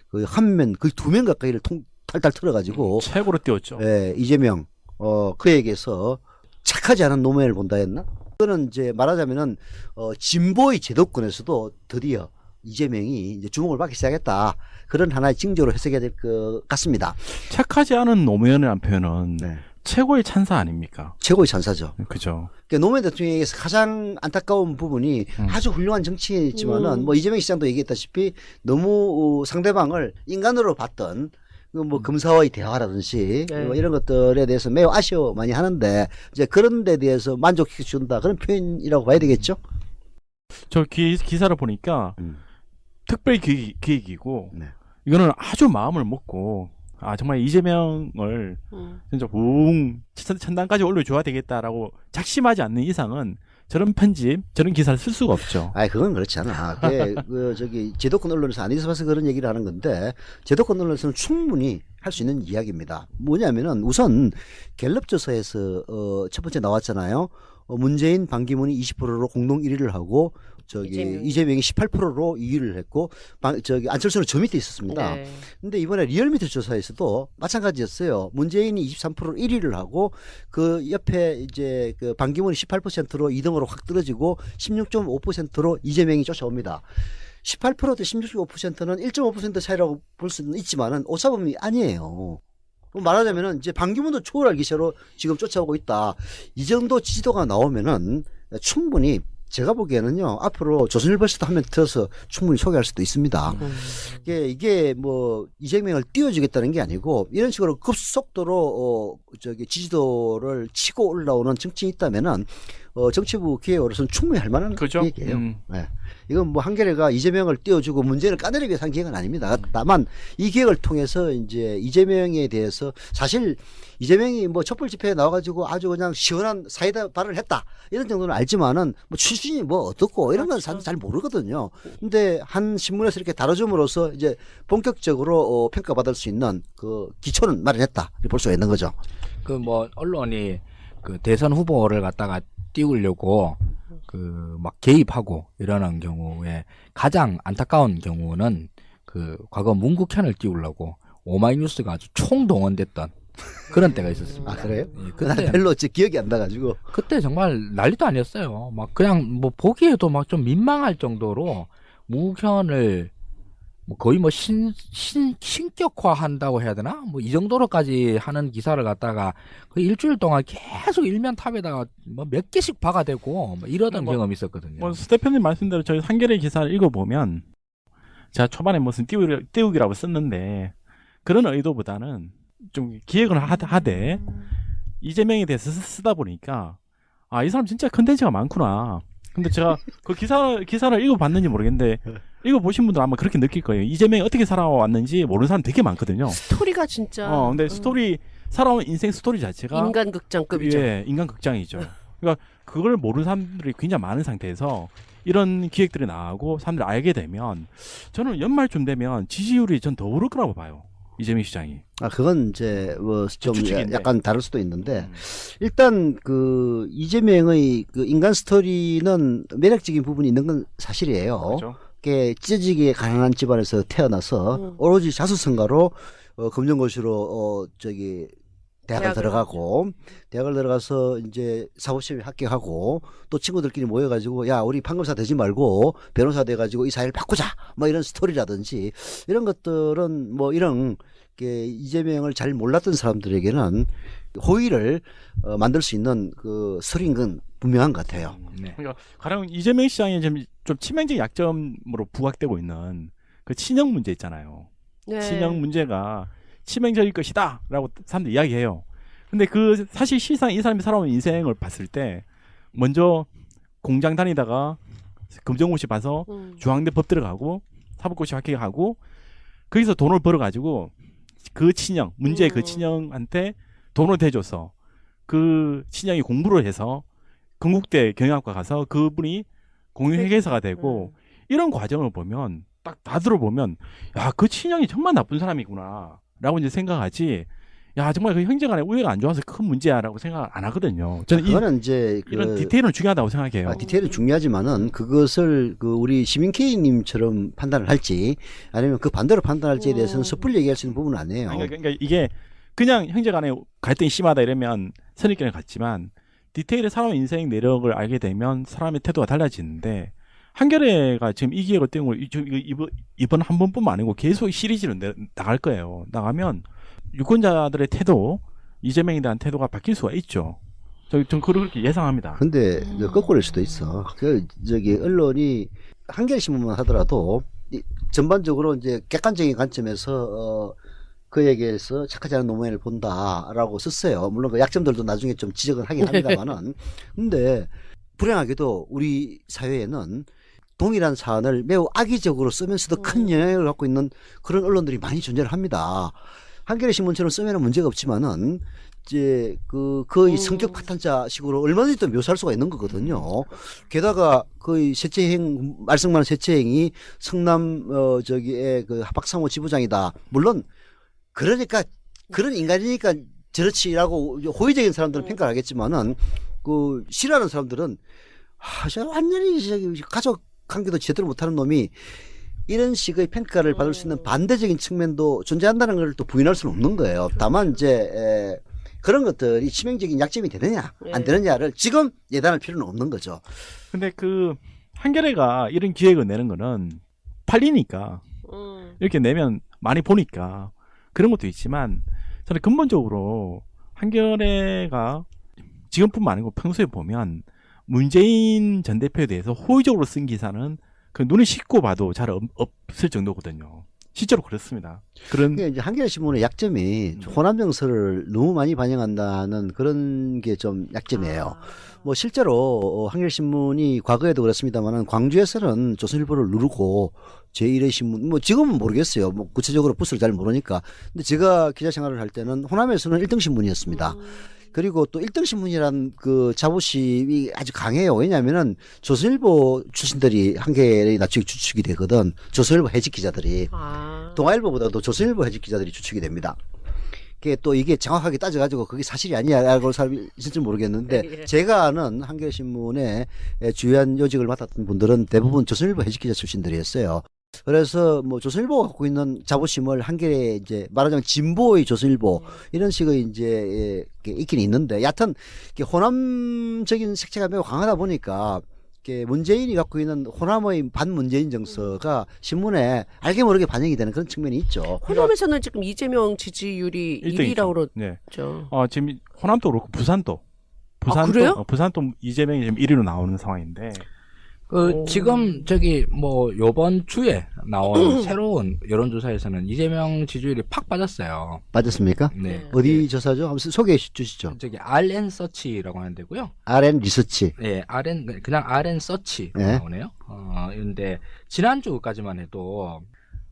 그 한 면, 거의 2면 가까이를 탈탈 털어가지고 최고로 띄웠죠. 예, 이재명 그에게서 착하지 않은 노무현을 본다 했나? 그거는 이제 말하자면은 진보의 제도권에서도 드디어 이재명이 이제 주목을 받기 시작했다. 그런 하나의 징조로 해석해야 될 것 같습니다. 착하지 않은 노무현이라는 표현은 네. 최고의 찬사 아닙니까? 최고의 찬사죠. 그죠. 그러니까 노무현 대통령에게서 가장 안타까운 부분이 아주 훌륭한 정치인이지만은 뭐 이재명 시장도 얘기했다시피 너무 상대방을 인간으로 봤던 뭐 검사와의 대화라든지 네. 뭐 이런 것들에 대해서 매우 아쉬워 많이 하는데 이제 그런 데 대해서 만족해 준다 그런 표현이라고 봐야 되겠죠. 저 기사를 보니까 특별 기획이고 네. 이거는 아주 마음을 먹고 정말 이재명을 진짜 천단까지 올려줘야 되겠다라고 작심하지 않는 이상은 저런 편집, 저런 기사를 쓸 수가 없죠. 그건 그렇지 않아. 그게 저기 제도권 언론에서 안 있어서 그런 얘기를 하는 건데 제도권 언론에서는 충분히 할 수 있는 이야기입니다. 뭐냐면은 우선 갤럽 조사에서 첫 번째 나왔잖아요. 문재인, 반기문이 20%로 공동 1위를 하고 이재명이 18%로 2위를 했고 안철수는 저 밑에 있었습니다. 네. 근데 이번에 리얼미터 조사에서도 마찬가지였어요. 문재인이 23%로 1위를 하고 그 옆에 이제 그 반기문이 18%로 2등으로 확 떨어지고 16.5%로 이재명이 쫓아옵니다. 18%대 16.5%는 1.5% 차이라고 볼 수는 있지만은 오차범위 아니에요. 말하자면은 이제 반기문도 초월할 기세로 지금 쫓아오고 있다. 이 정도 지지도가 나오면은 충분히 제가 보기에는요 앞으로 조선일보에서도 한번 틀어서 충분히 소개할 수도 있습니다. 이게 뭐 이재명을 띄워주겠다는 게 아니고 이런 식으로 급속도로 지지도를 치고 올라오는 정치인이 있다면은 정치부 기획으로서는 충분히 할 만한 그죠? 기획이에요. 네. 이건 뭐 한겨레가 이재명을 띄워주고 문재인을 까내리기 위해서 한 기획은 아닙니다. 다만 이 기획을 통해서 이제 이재명에 대해서 사실 이재명이 뭐 촛불 집회에 나와가지고 아주 그냥 시원한 사이다 발언을 했다 이런 정도는 알지만은 뭐 출신이 뭐 어떻고 이런 건 사실 잘 모르거든요. 근데 한 신문에서 이렇게 다뤄줌으로써 이제 본격적으로 평가받을 수 있는 그 기초는 마련했다 볼 수가 있는 거죠. 그 뭐 언론이 그 대선 후보를 갖다가 띄우려고 그 막 개입하고 이러는 경우에 가장 안타까운 경우는 그 과거 문국현을 띄우려고 오마이뉴스가 아주 총동원됐던 그런 때가 있었습니다. 그래요? 예, 그때 별로 기억이 안 나가지고 그때 정말 난리도 아니었어요. 막 그냥 뭐 보기에도 막 좀 민망할 정도로 문국현을 뭐 거의 뭐 신격화한다고 해야 되나? 뭐 이 정도로까지 하는 기사를 갖다가 그 일주일 동안 계속 일면 탑에다가 뭐 몇 개씩 박아대고 뭐 이러던 경험이 있었거든요. 뭐 스테팬님 말씀대로 저희 한겨레 기사를 읽어보면 제가 초반에 무슨 띄우기라고 썼는데 그런 의도보다는 좀 기획을 하되 이재명에 대해서 쓰다 보니까 이 사람 진짜 컨텐츠가 많구나. 근데 제가 그 기사를 읽어봤는지 모르겠는데 읽어보신 분들 아마 그렇게 느낄 거예요. 이재명이 어떻게 살아왔는지 모르는 사람 되게 많거든요. 스토리가 진짜. 근데 살아온 인생 스토리 자체가 인간극장급이죠. 예, 인간극장이죠. 그러니까 그걸 모르는 사람들이 굉장히 많은 상태에서 이런 기획들이 나오고 사람들이 알게 되면 저는 연말쯤 되면 지지율이 전 더 오를 거라고 봐요. 이재명 시장이. 그건 이제 뭐 좀 추측인데. 약간 다를 수도 있는데 일단 그 이재명의 그 인간 스토리는 매력적인 부분이 있는 건 사실이에요. 그렇죠. 찢어지게 가난한 집안에서 태어나서 오로지 자수성가로 검정고시로 대학을 들어가서 이제 사법시험에 합격하고 또 친구들끼리 모여가지고 야 우리 판검사 되지 말고 변호사 돼가지고 이 사회를 바꾸자 뭐 이런 스토리라든지 이런 것들은 뭐 이런 이재명을 잘 몰랐던 사람들에게는 호의를 만들 수 있는 그 스토리인 건 분명한 것 같아요. 네. 그러니까 가령 이재명 시장이 좀 치명적 약점으로 부각되고 있는 그 친형 문제 있잖아요. 네. 친형 문제가 치명적일 것이다 라고 사람들이 이야기해요. 근데 그 사실 실상 이 사람이 살아온 인생을 봤을 때 먼저 공장 다니다가 검정고시 봐서 중앙대 법 들어가고 사법고시 합격하고 거기서 돈을 벌어가지고 그 친형 문제의 그 친형한테 돈을 대줘서 그 친형이 공부를 해서 건국대 경영학과 가서 그분이 공인회계사가 되고 이런 과정을 보면 딱 다 들어보면 야, 그 친형이 정말 나쁜 사람이구나 라고 이제 생각하지 야 정말 그 형제간의 우애가 안 좋아서 큰 문제야라고 생각 안 하거든요. 저는 그거는 이제 이런 디테일은 중요하다고 생각해요. 디테일은 중요하지만은 그것을 그 우리 시민 K님처럼 판단을 할지 아니면 그 반대로 판단할지에 대해서는 섣불리 얘기할 수 있는 부분은 아니에요. 그러니까 이게 그냥 형제간의 갈등이 심하다 이러면 선입견을 갖지만 디테일의 사람의 인생 내력을 알게 되면 사람의 태도가 달라지는데 한겨레가 지금 이 기획을 띄운 거 이번 한 번뿐만 아니고 계속 시리즈로 나갈 거예요. 나가면 유권자들의 태도, 이재명에 대한 태도가 바뀔 수가 있죠. 전 그렇게 예상합니다. 근데 거꾸로일 수도 있어. 언론이 한겨레 신문만 하더라도 전반적으로 이제 객관적인 관점에서 그에게서 착하지 않은 노무현을 본다라고 썼어요. 물론 그 약점들도 나중에 좀 지적을 하긴 합니다만은. 근데 불행하게도 우리 사회에는 동일한 사안을 매우 악의적으로 쓰면서도 큰 영향을 갖고 있는 그런 언론들이 많이 존재를 합니다. 한겨레 신문처럼 쓰면은 문제가 없지만은 이제 거의 성격 파탄자식으로 얼마든지 또 묘사할 수가 있는 거거든요. 게다가 거의 세체행 말썽 많은 세체행이 성남 저기에 그 박상호 지부장이다. 물론 그러니까 그런 인간이니까 저렇지라고 호의적인 사람들은 평가를 하겠지만은 그 싫어하는 사람들은 저 완전히 가족 관계도 제대로 못하는 놈이 이런 식의 평가를 받을 수 있는 반대적인 측면도 존재한다는 걸 또 부인할 수는 없는 거예요. 다만 이제 그런 것들이 치명적인 약점이 되느냐 안 되느냐를 지금 예단할 필요는 없는 거죠. 근데 그 한겨레가 이런 기획을 내는 거는 팔리니까 이렇게 내면 많이 보니까 그런 것도 있지만 저는 근본적으로 한겨레가 지금뿐만 아니고 평소에 보면 문재인 전 대표에 대해서 호의적으로 쓴 기사는 그 눈에 씻고 봐도 잘 없을 정도거든요. 실제로 그렇습니다. 그게 이제 한겨레 신문의 약점이 호남 정서를 너무 많이 반영한다는 그런 게 좀 약점이에요. 뭐 실제로 한겨레 신문이 과거에도 그렇습니다만은 광주에서는 조선일보를 누르고 제1의 신문 뭐 지금은 모르겠어요. 뭐 구체적으로 부스를 잘 모르니까. 근데 제가 기자 생활을 할 때는 호남에서는 1등 신문이었습니다. 그리고 또 1등 신문이란 그 자부심이 아주 강해요. 왜냐하면은 조선일보 출신들이 한겨레 나중에 주축이 되거든. 조선일보 해직 기자들이. 동아일보보다도 조선일보 해직 기자들이 주축이 됩니다. 또 이게 정확하게 따져가지고 그게 사실이 아니냐라고 사람이 있을지 모르겠는데 제가 아는 한겨레신문의 주요한 요직을 맡았던 분들은 대부분 조선일보 해직 기자 출신들이었어요. 그래서 뭐 조선일보가 갖고 있는 자부심을 한겨레 이제 말하자면 진보의 조선일보 이런 식의 이제 있긴 있는데 여하튼 호남적인 색채가 매우 강하다 보니까 문재인이 갖고 있는 호남의 반문재인 정서가 신문에 알게 모르게 반영이 되는 그런 측면이 있죠. 호남에서는 지금 이재명 지지율이 1위라고 그러죠. 네. 지금 호남도 그렇고 부산도. 그래요? 부산도 이재명이 지금 1위로 나오는 상황인데. 지금 뭐 요번 주에 나온 새로운 여론조사에서는 이재명 지지율이 팍 빠졌어요. 빠졌습니까? 네. 어디 조사죠? 한번 소개해 주시죠. RN 서치라고 하는데고요. RN 리서치. 네, 그냥 RN 서치 나오네요. 그런데 지난주까지만 해도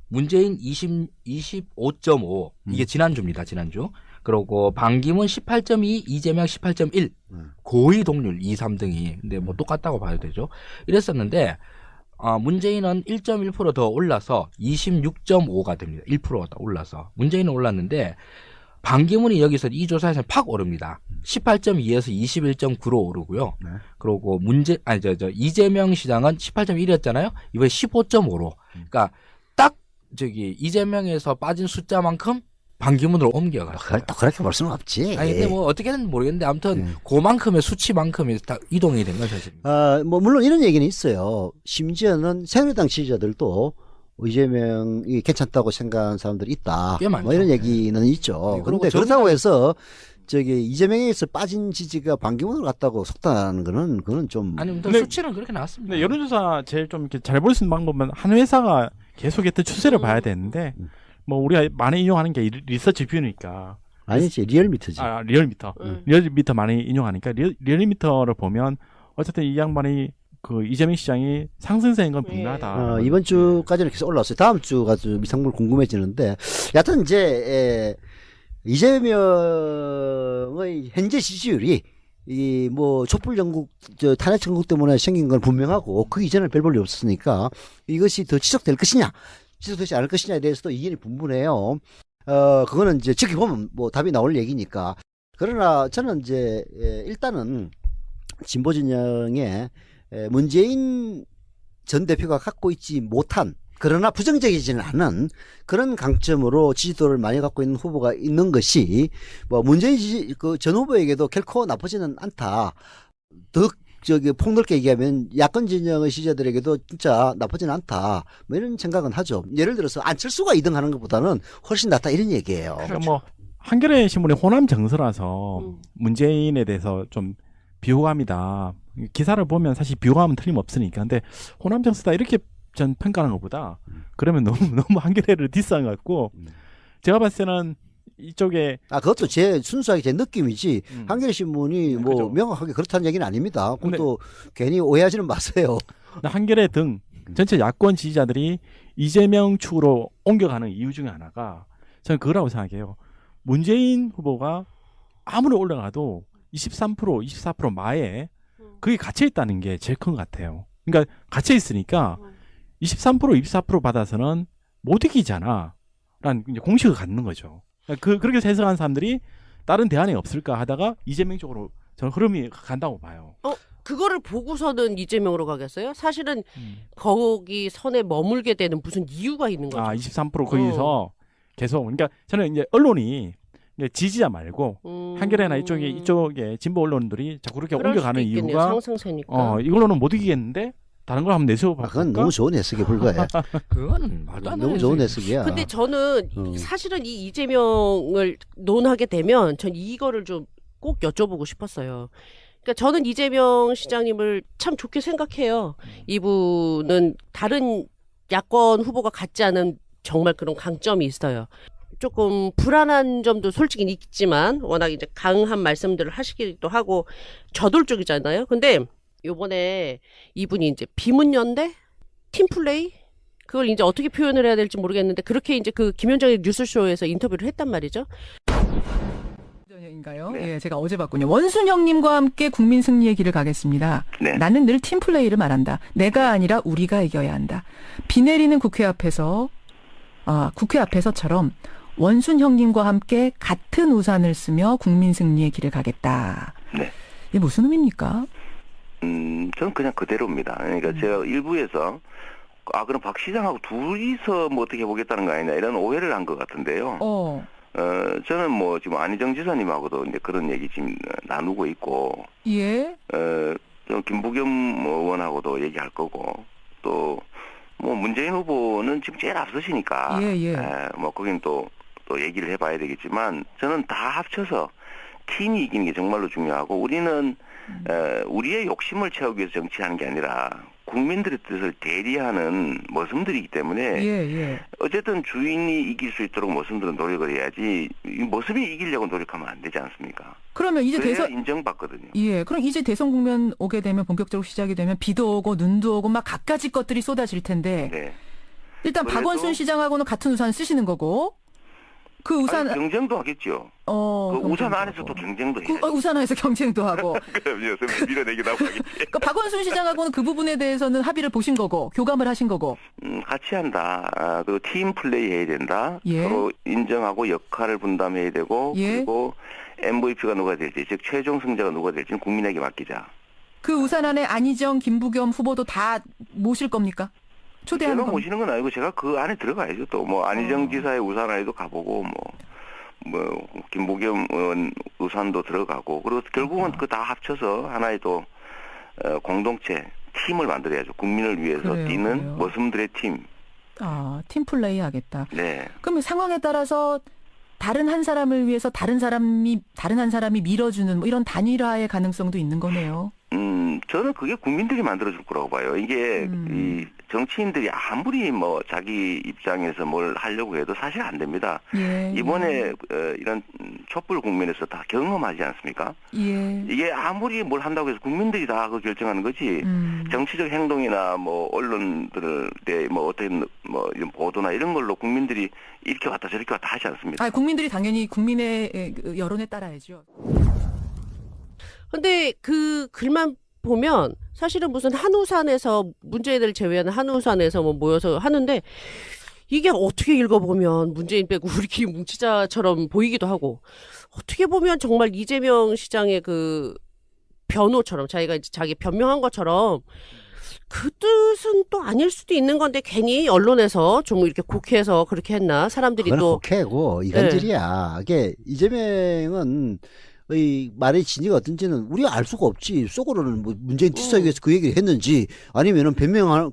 문재인 25.5 이게 지난주입니다. 지난주. 그리고 반기문 18.2, 이재명 18.1 고의 동률 2, 3등이 근데 뭐 똑같다고 봐야 되죠. 이랬었는데 문재인은 1.1% 더 올라서 26.5가 됩니다. 1%가 더 올라서 문재인은 올랐는데 반기문이 여기서 이 조사에서 팍 오릅니다. 18.2에서 21.9로 오르고요. 그리고 이재명 시장은 18.1이었잖아요. 이번에 15.5로. 그러니까 딱 이재명에서 빠진 숫자만큼 반기문으로 옮겨갔어요. 또 그렇게 볼 수는 없지. 아니, 근데 뭐 어떻게든 모르겠는데 아무튼 그만큼의 수치만큼이 다 이동이 된 거죠, 사실. 뭐 물론 이런 얘기는 있어요. 심지어는 새누리당 지지자들도 이재명이 괜찮다고 생각하는 사람들이 있다. 꽤 많죠. 뭐 이런 얘기는 있죠. 그런데 그렇다고 해서 이재명에서 빠진 지지가 반기문으로 갔다고 속단하는 그거는 좀. 아니, 근데 수치는 그렇게 나왔습니다. 근데 여론조사 제일 좀 이렇게 잘 볼 수 있는 방법은 한 회사가 계속했던 추세를 봐야 되는데. 뭐 우리가 많이 인용하는 게 리서치 뷰니까 아니지 리얼미터지. 리얼미터. 리얼미터 많이 인용하니까 리얼미터를 보면 어쨌든 이 양반이 그 이재명 시장이 상승세인 건 분명하다. 이번 주까지는 계속 올라왔어요. 다음 주가 좀 이상물 궁금해지는데 여하튼 이제 이재명의 현재 지지율이 이 뭐 촛불 전국 탄핵 전국 때문에 생긴 건 분명하고 그 이전에 별 볼일 없었으니까 이것이 더 지속될 것이냐 지속되지 않을 것이냐에 대해서도 이견이 분분해요. 그거는 이제 지켜보면 뭐 답이 나올 얘기니까. 그러나 저는 이제 일단은 진보 진영에 문재인 전 대표가 갖고 있지 못한, 그러나 부정적이지는 않은 그런 강점으로 지지도를 많이 갖고 있는 후보가 있는 것이 뭐 문재인 전 후보에게도 결코 나쁘지는 않다. 더 폭넓게 얘기하면 야권 진영의 지지자들에게도 진짜 나쁘지는 않다. 뭐 이런 생각은 하죠. 예를 들어서 안철수가 2등 하는 것보다는 훨씬 낫다 이런 얘기예요. 그러니까 뭐 한겨레 신문의 호남 정서라서 문재인에 대해서 좀 비호감이다. 기사를 보면 사실 비호감은 틀림없으니까. 근데 호남 정서다 이렇게 전 평가하는 것보다 그러면 너무 한겨레를 디스한 것 같고, 제가 봤을 때는 이쪽에 그것도 순수하게 제 느낌이지 한겨레 신문이 뭐 그죠. 명확하게 그렇다는 얘기는 아닙니다. 그것도 괜히 오해하지는 마세요. 한겨레 등 전체 야권 지지자들이 이재명 축으로 옮겨가는 이유 중에 하나가 저는 그거라고 생각해요. 문재인 후보가 아무리 올라가도 23%, 24% 마에 그게 갇혀 있다는 게 제일 큰 것 같아요. 그러니까 갇혀 있으니까 23%, 24% 받아서는 못 이기잖아. 라는 이제 공식을 갖는 거죠. 그렇게 해석하는 사람들이 다른 대안이 없을까 하다가 이재명 쪽으로 저는 흐름이 간다고 봐요. 그거를 보고서는 이재명으로 가겠어요? 사실은 거기 선에 머물게 되는 무슨 이유가 있는 거죠. 23% 거기서 계속. 그러니까 저는 이제 언론이 이제 지지자 말고 한겨레나 이쪽에 진보 언론들이 자꾸 그렇게 옮겨가는 이유가 상승세니까. 이걸로는 못 이기겠는데 다른 걸 한번 내세워볼까? 그건 너무 좋은 해석에 불과해. 그건 말도 안 너무 되는 좋은 소리. 해석이야. 근데 저는 사실은 이 이재명을 논하게 되면 전 이거를 좀 꼭 여쭤보고 싶었어요. 그러니까 저는 이재명 시장님을 참 좋게 생각해요. 이분은 다른 야권 후보가 갖지 않은 정말 그런 강점이 있어요. 조금 불안한 점도 솔직히 있지만 워낙 이제 강한 말씀들을 하시기도 하고 저돌적이잖아요. 근데 요번에 이분이 이제 비문연대 팀플레이 그걸 이제 어떻게 표현을 해야 될지 모르겠는데 그렇게 이제 그 김현정의 뉴스쇼에서 인터뷰를 했단 말이죠. 인가요? 네. 예, 제가 어제 봤군요. 원순영님과 함께 국민 승리의 길을 가겠습니다. 네. 나는 늘 팀플레이를 말한다. 내가 아니라 우리가 이겨야 한다. 비 내리는 국회 앞에서처럼 원순형님과 함께 같은 우산을 쓰며 국민 승리의 길을 가겠다. 네. 이게 무슨 의미입니까? 저는 그냥 그대로입니다. 그러니까 제가 일부에서 그럼 박 시장하고 둘이서 뭐 어떻게 해보겠다는 거 아니냐 이런 오해를 한 것 같은데요. 저는 뭐 지금 안희정 지사님하고도 이제 그런 얘기 지금 나누고 있고, 예. 좀 김부겸 의원하고도 얘기할 거고, 또 뭐 문재인 후보는 지금 제일 앞서시니까, 뭐 거긴 또 얘기를 해봐야 되겠지만, 저는 다 합쳐서 팀이 이기는 게 정말로 중요하고, 우리는 우리의 욕심을 채우기 위해서 정치하는 게 아니라 국민들의 뜻을 대리하는 머슴들이기 때문에 어쨌든 주인이 이길 수 있도록 머슴들은 노력을 해야지 이 머슴이 이기려고 노력하면 안 되지 않습니까? 그러면 이제 대선 인정받거든요. 예, 그럼 이제 대선 국면 오게 되면 본격적으로 시작이 되면 비도 오고 눈도 오고 막 갖가지 것들이 쏟아질 텐데 네. 일단 박원순 시장하고는 같은 우산 쓰시는 거고 그 우산 경쟁도 하겠죠. 그 우산 안에서 또 경쟁도 해야죠. 우산 안에서 경쟁도 하고. 그럼요. 밀어내기도 하고 하겠지. 그러니까 박원순 시장하고는 그 부분에 대해서는 합의를 보신 거고 교감을 하신 거고. 같이 한다. 그리고 팀 플레이 해야 된다. 서로 인정하고 역할을 분담해야 되고 그리고 MVP가 누가 될지 즉 최종 승자가 누가 될지는 국민에게 맡기자. 그 우산 안에 안희정, 김부겸 후보도 다 모실 겁니까? 초대하는 제가 모시는 건 아니고 제가 그 안에 들어가야죠. 또 뭐 안희정 지사의 우산 안에도 가보고 뭐 김부겸 의원 우산도 들어가고 그리고 결국은 그 다 합쳐서 하나의 또 공동체 팀을 만들어야죠. 국민을 위해서 뛰는 머슴들의 팀. 팀 플레이 하겠다. 네. 그럼 상황에 따라서 다른 한 사람을 위해서 다른 한 사람이 밀어주는 뭐 이런 단일화의 가능성도 있는 거네요. 저는 그게 국민들이 만들어줄 거라고 봐요. 이게 이 정치인들이 아무리 뭐 자기 입장에서 뭘 하려고 해도 사실 안 됩니다. 이번에 이런 촛불 국면에서 다 경험하지 않습니까? 이게 아무리 뭘 한다고 해서 국민들이 다 그 결정하는 거지. 정치적 행동이나 뭐 언론들의 뭐 어떤 뭐 이런 보도나 이런 걸로 국민들이 이렇게 왔다 저렇게 왔다 하지 않습니다. 국민들이 당연히 국민의 여론에 따라야죠. 근데 그 글만 보면 사실은 무슨 한우산에서 문재인을 제외하는 한우산에서 뭐 모여서 하는데 이게 어떻게 읽어보면 문재인 빼고 우리끼리 뭉치자처럼 보이기도 하고, 어떻게 보면 정말 이재명 시장의 그 변호처럼, 자기가 이제 자기 변명한 것처럼 그 뜻은 또 아닐 수도 있는 건데, 괜히 언론에서 좀 이렇게 곡해서 그렇게 했나? 사람들이 그건 또. 곡해고 이간질이야. 이게 이재명은 이 말의 진위가 어떤지는 우리가 알 수가 없지. 속으로는 뭐 문재인 뒷사기 위해서 그 얘기를 했는지 아니면은 변명하는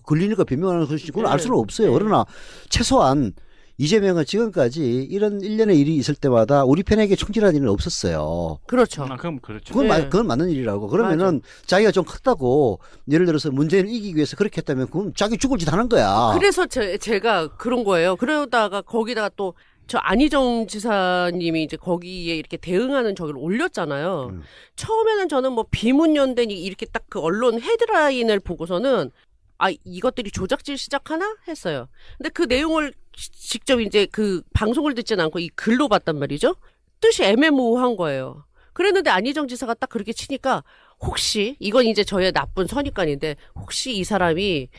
걸리니까 변명하는 것인지 그건 알 수는 없어요. 그러나 최소한 이재명은 지금까지 이런 일련의 일이 있을 때마다 우리 편에게 총질한 일은 없었어요. 그렇죠. 그럼 그렇죠. 그건 맞는 일이라고. 그러면은 자기가 좀 컸다고 예를 들어서 문재인을 이기기 위해서 그렇게 했다면 그건 자기 죽을 짓 하는 거야. 그래서 제가 그런 거예요. 그러다가 거기다가 또 저 안희정 지사님이 이제 거기에 이렇게 대응하는 저기를 올렸잖아요. 처음에는 저는 뭐 비문연대니 이렇게 딱 그 언론 헤드라인을 보고서는 아, 이것들이 조작질 시작하나 했어요. 근데 그 내용을 직접 이제 그 방송을 듣지는 않고 이 글로 봤단 말이죠. 뜻이 애매모호한 거예요. 그랬는데 안희정 지사가 딱 그렇게 치니까 혹시 이건 이제 저의 나쁜 선입관인데 혹시 이 사람이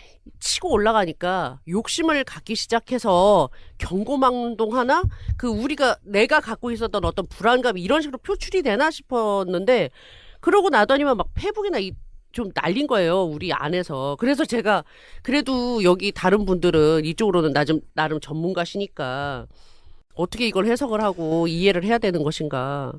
치고 올라가니까 욕심을 갖기 시작해서 경고망동하나? 그 내가 갖고 있었던 어떤 불안감이 이런 식으로 표출이 되나 싶었는데 그러고 나더니만 막 페북이나 좀 날린 거예요. 우리 안에서. 그래서 제가 그래도 여기 다른 분들은 이쪽으로는 나름 전문가시니까 어떻게 이걸 해석을 하고 이해를 해야 되는 것인가.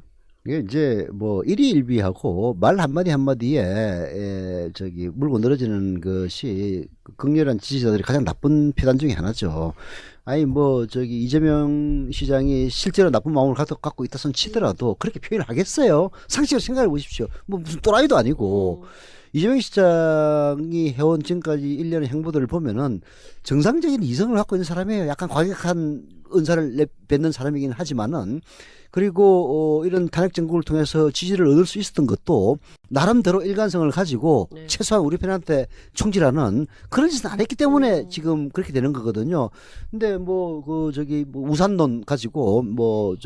이게 이제 뭐 일희일비하고 말 한마디 한마디에 물고 늘어지는 것이 극렬한 지지자들이 가장 나쁜 표단 중에 하나죠. 아니 이재명 시장이 실제로 나쁜 마음을 갖고 있다 손 치더라도 그렇게 표현을 하겠어요? 상식으로 생각해 보십시오. 뭐 무슨 또라이도 아니고. 이재명 시장이 해온 지금까지 일련의 행보들을 보면은 정상적인 이성을 갖고 있는 사람이에요. 약간 과격한 은사를 뱉는 사람이긴 하지만은 그리고 이런 탄핵 정국을 통해서 지지를 얻을 수 있었던 것도 나름대로 일관성을 가지고 최소한 우리 편한테 총질하는 그런 짓은 안 했기 때문에 지금 그렇게 되는 거거든요. 근데 우산론 가지고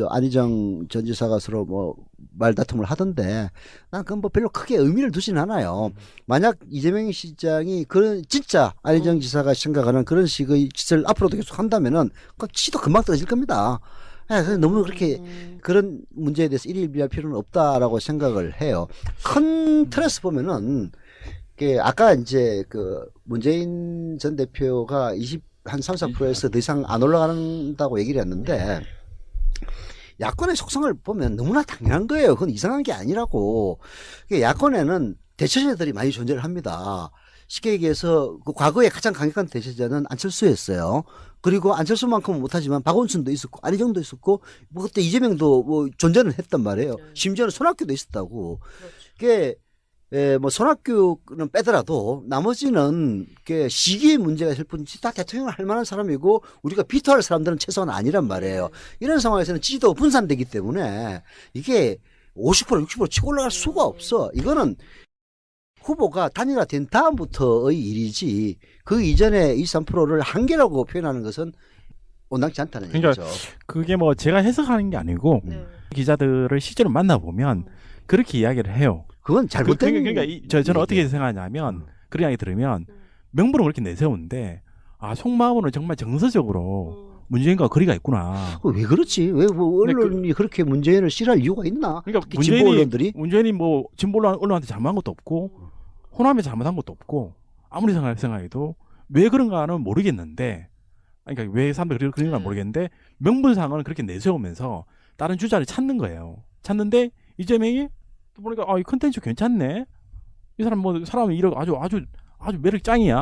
안희정 전 지사가 서로 말다툼을 하던데 난 그건 별로 크게 의미를 두진 않아요. 만약 이재명 시장이 진짜 안희정 지사가 생각하는 그런 식의 짓을 앞으로도 계속 한다면은 지도 금방 떨어질 겁니다. 너무 그렇게 그런 문제에 대해서 일일비할 필요는 없다라고 생각을 해요. 큰 틀에서 보면은 아까 이제 문재인 전 대표가 한 3~4%에서 더 이상 안 올라간다고 얘기를 했는데 야권의 속성을 보면 너무나 당연한 거예요. 그건 이상한 게 아니라고. 야권에는 대처제들이 많이 존재를 합니다. 쉽게 얘기해서 과거에 가장 강력한 대체자는 안철수였어요. 그리고 안철수만큼은 못하지만 박원순도 있었고 안희정도 있었고 그때 이재명도 존재는 했단 말이에요. 심지어는 손학규도 있었다고. 그게 손학규는 빼더라도 나머지는 시기의 문제가 있을 뿐이지 다 대통령을 할 만한 사람이고 우리가 비토할 사람들은 최소한 아니란 말이에요. 이런 상황에서는 지지도가 분산되기 때문에 이게 50% 60% 치고 올라갈 수가 없어. 이거는 후보가 단일화된 다음부터의 일이지 그 이전에 23%를 한계라고 표현하는 것은 온당치 않다는 얘기죠. 그게 제가 해석하는 게 아니고 기자들을 실제로 만나보면 그렇게 이야기를 해요. 그건 잘못된 그러니까 저는 어떻게 생각하냐면 그런 이야기 들으면 명분을 그렇게 내세우는데 속마음으로는 정말 정서적으로 문재인과 거리가 있구나. 왜 그렇지? 왜 언론이 그렇게 문재인을 싫어할 이유가 있나? 그러니까 진보 언론들이? 문재인이 진보 언론한테 잘못한 것도 없고 호남에 잘못한 것도 없고 아무리 생각해도 왜 그런가는 모르겠는데 그러니까 왜 사람들이 그런가 모르겠는데 명분상은 그렇게 내세우면서 다른 주자를 찾는 거예요. 찾는데 이재명이 또 보니까 이 컨텐츠 괜찮네. 이 사람 사람이 아주 매력 짱이야.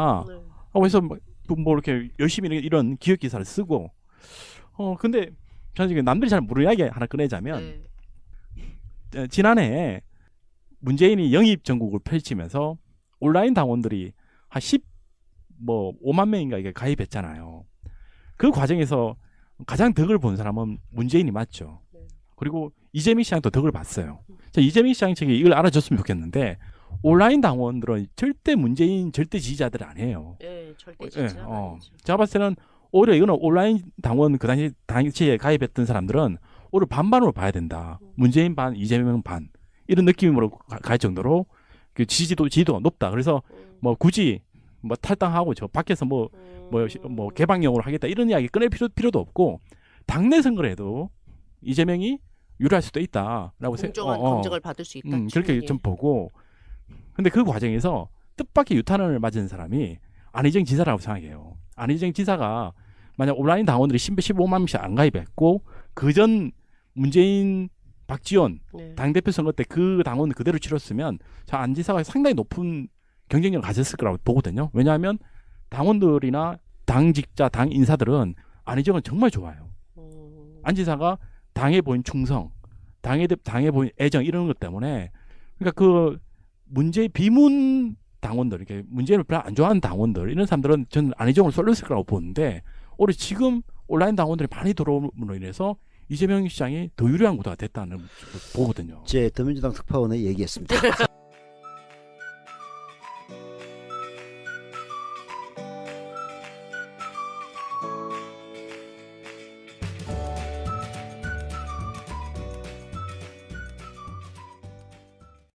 하고 해서 이렇게 열심히 이런 기획 기사를 쓰고 근데 저는 지금 남들이 잘 모르는 이야기 하나 꺼내자면 지난해 문재인이 영입 전국을 펼치면서 온라인 당원들이 한 5만 명인가 이게 가입했잖아요. 그 과정에서 가장 덕을 본 사람은 문재인이 맞죠. 그리고 이재명 시장도 덕을 봤어요. 이재명 시장 측이 이걸 알아줬으면 좋겠는데 온라인 당원들은 절대 문재인 절대 지지자들이 아니에요. 절대 지지자. 제가 봤을 때는 오히려 이거는 온라인 당원 그 당시에 가입했던 사람들은 오히려 반반으로 봐야 된다. 문재인 반, 이재명 반 이런 느낌으로 갈 정도로 그 지지도가 높다. 그래서 굳이 뭐 탈당하고 저 밖에서 뭐 개방형으로 하겠다 이런 이야기 꺼낼 필요도 없고 당내 선거를 해도 이재명이 유리할 수도 있다라고 공정한 검증을 받을 수 있다. 그렇게 좀 보고 근데 그 과정에서 뜻밖의 유탄을 맞은 사람이 안희정 지사라고 생각해요. 안희정 지사가 만약 온라인 당원들이 15만 명씩 안 가입했고 그전 문재인 박지원 당대표 선거 때 그 당원 그대로 치렀으면 안 지사가 상당히 높은 경쟁력을 가졌을 거라고 보거든요. 왜냐하면 당원들이나 당직자, 당 인사들은 안희정은 정말 좋아요. 안 지사가 당에 보인 충성, 당에 보인 애정 이런 것 때문에 그러니까 그 문제 비문 당원들, 이렇게 문재인을 별로 안 좋아하는 당원들 이런 사람들은 저는 안희정을 쏠렸을 거라고 보는데 올해 지금 온라인 당원들이 많이 들어옴으로 인해서 이재명 시장이 더 유리한 구도가 됐다는 보거든요. 제 더민주당 특파원의 얘기였습니다.